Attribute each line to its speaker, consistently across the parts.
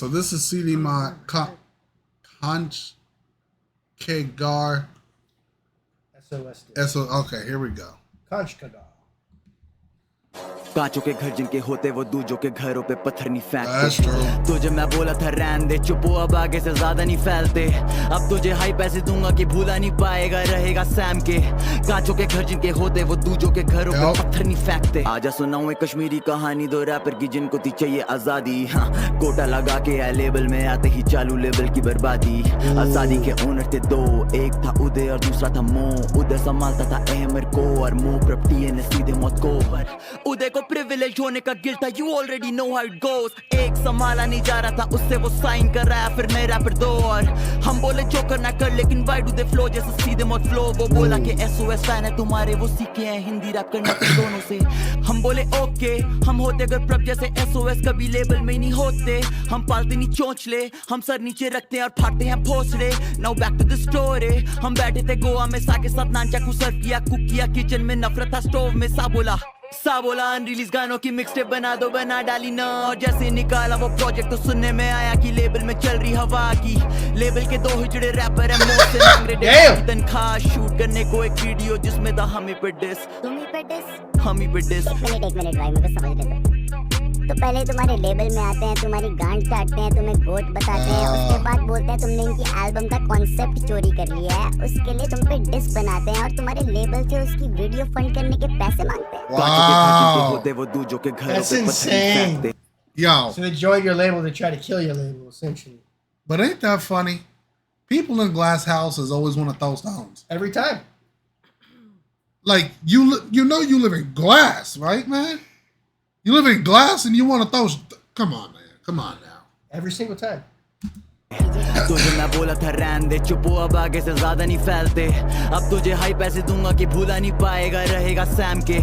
Speaker 1: So this is CD Mon Conch Kegar.
Speaker 2: SOS.
Speaker 1: Okay, here we go.
Speaker 2: Conch Kegar.
Speaker 3: कांचों के घर जिनके होते वो दूजों के घरों पे पत्थर नहीं
Speaker 1: That's
Speaker 3: फेंकते
Speaker 1: true.
Speaker 3: तुझे मैं बोला था रहने दे चुप हो अब आगे से ज्यादा नहीं फैलते अब तुझे हाई पैसे दूंगा कि भूला नहीं पाएगा रहेगा सैम के कांचों के घर जिनके होते वो दूजों के घरों पे पत्थर नहीं फेंकते आजा सुनाऊं एक कश्मीरी कहानी दो रैपर की जिनको थी चाहिए आजादी हाँ कोटा लगा के है लेबल में आते ही चालू लेबल की बर्बादी आजादी के ओनर थे दो एक था उदय और दूसरा था मो उदय संभालता था अहमर को और मो प्रॉपर्टी ने सीधे मौत को उदय को प्रिविलेज होने का गिल्ट था you already know how it goes एक संभाला नहीं जा रहा था उससे वो साइन कर रहा है फिर नए रैपर दो और हम बोले जो करना कर लेकिन वाई डू दे फ्लो जैसे सीधे मौत फ्लो वो बोला कि एसओएस फैन है तुम्हारे वो सीखे हैं हिंदी रैप करना तो दोनों से हम बोले ओके हम होते अगर प्रभ जैसे एसओएस कभी लेबल में नहीं होते हम पालते नहीं चोंचले हम सर नीचे रखते हैं और फाड़ते हैं भोसड़े now back to the story हम बैठे थे गोवा में सा के साथ नान चाकू सर्व किया कुक किया किचन में नफरत था स्टोव में सा बोला अनरिलीज गानों की मिक्सटेप बना दो बना डाली ना और जैसे निकाला वो प्रोजेक्ट तो सुनने में आया कि लेबल में चल रही हवा की लेबल के दो हिजड़े रैपर हैं मोसे मांग रहे तनख्वाह शूट करने को एक वीडियो जिसमें था हम ही पे डिस
Speaker 4: एक मिनट भाई मुझे समझ लेते तो पहले तुम्हारे लेबल में आते हैं तुम्हारी गांड काटते हैं तुम्हें गोट बताते हैं उसके बाद बोलते हैं तुमने इनकी एल्बम का कॉन्सेप्ट चोरी कर लिया है उसके लिए तुम पे डिस्क बनाते हैं और तुम्हारे लेबल से उसकी वीडियो फंड करने के पैसे मांगते हैं
Speaker 2: That's insane.
Speaker 1: Yo.
Speaker 2: So they join your label to try to kill your label, essentially.
Speaker 1: But ain't that funny? People in glass houses always want to throw stones.
Speaker 2: Every time.
Speaker 1: Like you know you live in glass, right, man? You live in glass and you want to throw. Come on, man. Come on now.
Speaker 2: Every single time.
Speaker 3: तुझे मैं बोला था रहने दे चुप हो अब आगे से ज्यादा नहीं फैलते अब तुझे हाई पैसे दूंगा कि भूला नहीं पाएगा रहेगा सैम के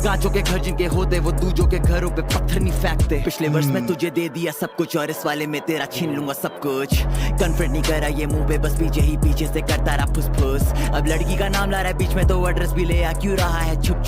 Speaker 3: कांचों के घर जिनके होते वो दूजों के घरों पे पत्थर नहीं फेंकते पिछले वर्ष में तुझे दे दिया सब कुछ और इस वाले में तेरा छीन लूंगा सब कुछ कन्फ्रंट नहीं करा ये मुंह पे बस पीछे ही पीछे से करता रहा फुस अब लड़की का नाम ला रहा है बीच में तो एड्रेस भी ले आ क्यों रहा है छुप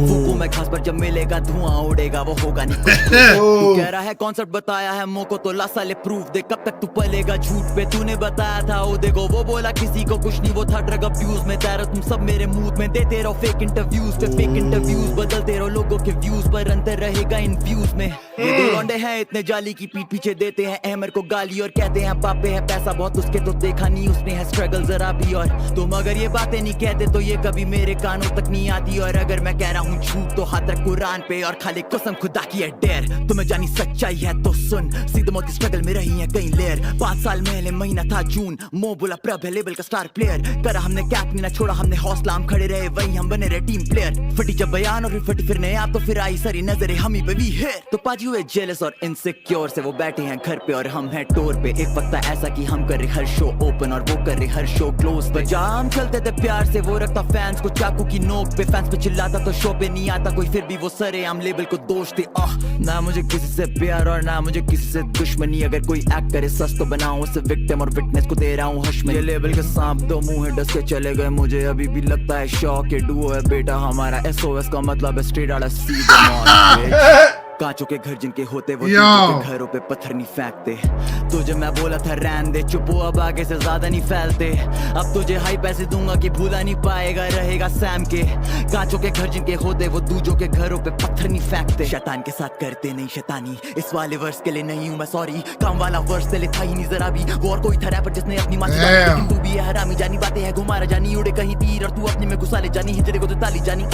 Speaker 3: फूकू में खास पर जब मिलेगा धुआं उड़ेगा वो होगा नहीं कुछ तू कह रहा है कॉन्सेप्ट बताया है मोको तो ला साले प्रूफ दे कब तक तू पलेगा झूठ पे तूने बताया था ओ देखो वो बोला किसी को कुछ नहीं वो था ड्रग अब्यूज में तेरा तुम सब मेरे मूड में देते रहो फेक इंटरव्यूज पे फेक इंटरव्यूज बदलते रहो लोगों के व्यूज पर अंतर रहेगा इन व्यूज में ये दो लौंडे हैं इतने जाली की पीठ पीछे देते हैं अहमर को गाली और कहते हैं बापे है पैसा बहुत उसके तो देखा नहीं उसने है स्ट्रगल जरा भी और तुम अगर ये बातें नहीं कहते तो ये कभी मेरे कानों तक नहीं आती और अगर मैं कह रहा हूँ झूठ तो हाथ रख कुरान पे और खाली कसम खुदा की है डेर तुम्हें जानी सच्चाई है तो सुन सीधे मोती स्ट्रगल में रही है कई लेयर 5 साल पहले महीना था जून मो बोला प्रभ है लेबल का स्टार प्लेयर करा हमने कैप नहीं ना छोड़ा हमने हौसला हम खड़े रहे वही हम बने रहे टीम प्लेयर फटी जब बयान और फिर फटी फिर नए आप तो फिर आई सारी नजरें हम ही पे भी है तो पाजी हुए जेलस और इनसिक्योर से वो बैठे हैं घर पे और हम हैं टूर पे एक वक्त था ऐसा कि हम कर रहे हर शो ओपन और वो कर रहे हर शो क्लोज पर जहाँ हम चलते थे प्यार से वो रखता फैंस को चाकू की नोक पे फैंस पे चिल्लाता तो शो पे नहीं आता कोई फिर भी वो सरे हम लेबल को दोष थे ना मुझे किसी से प्यार और ना मुझे किसी से दुश्मनी अगर कोई एक्ट करे सच तो बनाओ उसे विक्टिम और विटनेस को दे रहा हूँ हश में ये लेबल के सांप दो मुंह डस के चले गए मुझे अभी भी लगता है शौक के डुओ है बेटा हमारा एसओएस का मतलब है स्ट्रेट आउट सीधे मौत कांचों के घर जिनके होते वो दूसरों के घरों पे पत्थर नहीं फेंकते तुझे मैं बोला था रहने दे चुप हो अब आगे से ज्यादा नहीं फैलते अब तुझे हाई पैसे दूंगा कि भूला नहीं पाएगा रहेगा सैम के कांचों के घर जिनके होते वो दूजों के घरों पे पत्थर नहीं फेंकते शैतान के साथ करते नहीं शैतानी इस वाले वर्ष के लिए नहीं हूँ मैं सॉरी काम वाला वर्ष से था ही नहीं जरा भी वो और कोई था रैपर जिसने अपनी माँ से तू भी है हरामी जानी बातें है घुमारा जानी उड़े कहीं तीर और तू अपने में घुसा ले जानी हिजड़े को तो ताली जानी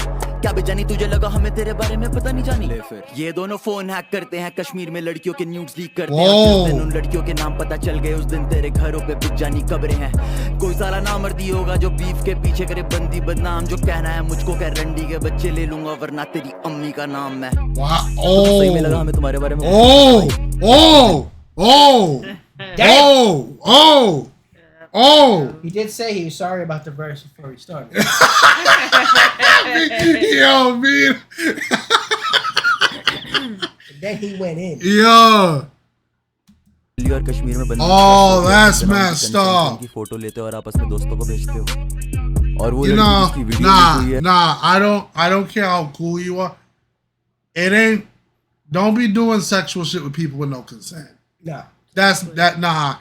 Speaker 3: क्या बेजानी तुझे लगा हमें तेरे बारे में पता नहीं जानी ये दोनों फोन हैक करते हैं कश्मीर में लड़कियों के न्यूड्स लीक करते हैं जिस दिन उन लड़कियों के नाम पता चल गए उस दिन तेरे घरों पे बिक जानी कब्रें हैं कोई साला नामर्दी होगा जो बीफ के पीछे करे बंदी बदनाम जो कहना है मुझको कह रंडी के बच्चे ले लूंगा वरना तेरी अम्मी का नाम मैं सही में लगा हमें तुम्हारे बारे में
Speaker 2: He did say he was sorry about the verse before he started.
Speaker 1: Yo, man.
Speaker 2: Then he went in.
Speaker 1: Yo.
Speaker 3: और कश्मीर में बंदी
Speaker 1: Oh, that's messed up.
Speaker 3: की फोटो लेते हो और आपस में दोस्तों को भेजते हो और वो
Speaker 1: You know,
Speaker 3: लड़की जिसकी video
Speaker 1: I don't care how cool you are. It ain't. Don't be doing sexual shit with people with no consent.
Speaker 2: No.
Speaker 1: That's that nah.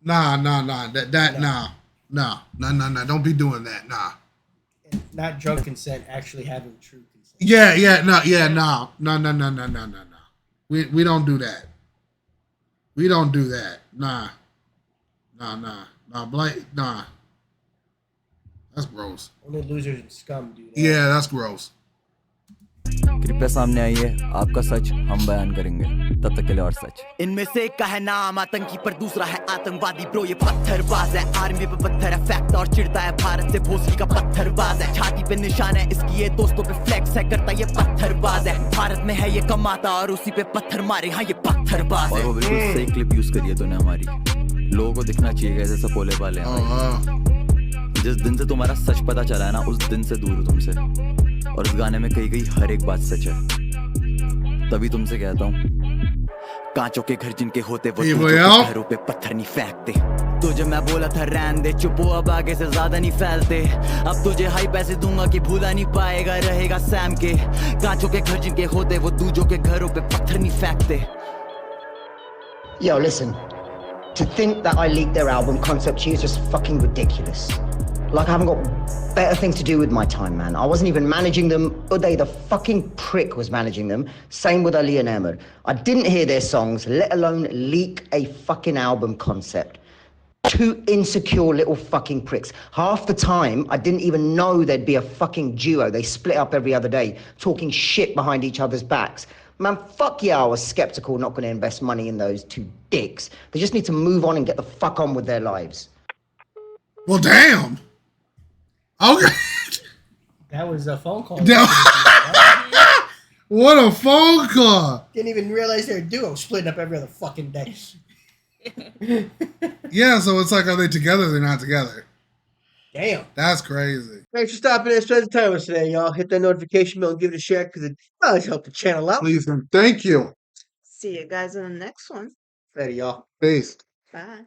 Speaker 1: Nah. Nah. Don't be doing that. Nah.
Speaker 2: And not drunk consent, actually having true consent.
Speaker 1: No. We don't do that. We don't do that. Nah. Blake, nah. That's gross.
Speaker 2: Only losers and scum do that.
Speaker 1: Yeah, that's gross.
Speaker 3: कृपया सामने आइए आपका सच हम बयान करेंगे तब तक के लिए और सच इनमें से एक का है नाम आतंकी पर दूसरा है आतंकवादी ब्रो ये पत्थरबाज है आर्मी पे पत्थर है फैक्ट और चिढ़ता है भारत से भोसड़ी का पत्थरबाज है छाती पे निशान है इसकी ये दोस्तों पे फ्लेक्स है करता ये पत्थरबाज है भारत में है ये कमाता और उसी पे पत्थर मारे हाँ ये पत्थरबाज है और वो बिल्कुल सही क्लिप यूज करिए तूने हमारी लोगों को दिखना चाहिए कैसे सपोले वाले हैं जिस दिन से तुम्हारा सच पता चला है ना उस दिन से दूर हूँ तुमसे और इस गाने में कही गई हर एक बात सच है तभी तुमसे कहता हूँ कांचों के घर जिनके होते वो घरों पे पत्थर नहीं फेंकते तुझे मैं बोला था रहने दे चुप हो अब आगे से ज्यादा नहीं फैलते अब तुझे हाई पैसे दूंगा कि भूला नहीं पाएगा रहेगा सैम के कांचों के घर जिनके होते वो दूजों के घरों पे पत्थर नहीं फेंकते
Speaker 5: Yo, listen. To think that I leaked their album concept to you is just fucking ridiculous. Like I haven't got better things to do with my time, man. I wasn't even managing them. Uday, the fucking prick, was managing them. Same with Ali and Ahmed. I didn't hear their songs, let alone leak a fucking album concept. Two insecure little fucking pricks. Half the time, I didn't even know there'd be a fucking duo. They split up every other day, talking shit behind each other's backs. Man, fuck yeah, I was skeptical, not going to invest money in those two dicks. They just need to move on and get the fuck on with their lives.
Speaker 1: Well, damn. Okay.
Speaker 2: That was a phone call.
Speaker 1: What a phone call.
Speaker 2: Didn't even realize they're a duo splitting up every other fucking day.
Speaker 1: Yeah, so it's like, are they together? They're not together.
Speaker 2: Damn.
Speaker 1: That's crazy.
Speaker 6: Thanks for stopping in and spending time with us today, y'all. Hit that notification bell and give it a share because it does help the channel out.
Speaker 1: Please and thank you.
Speaker 7: See you guys in the next one.
Speaker 6: Later, y'all.
Speaker 1: Peace.
Speaker 7: Bye.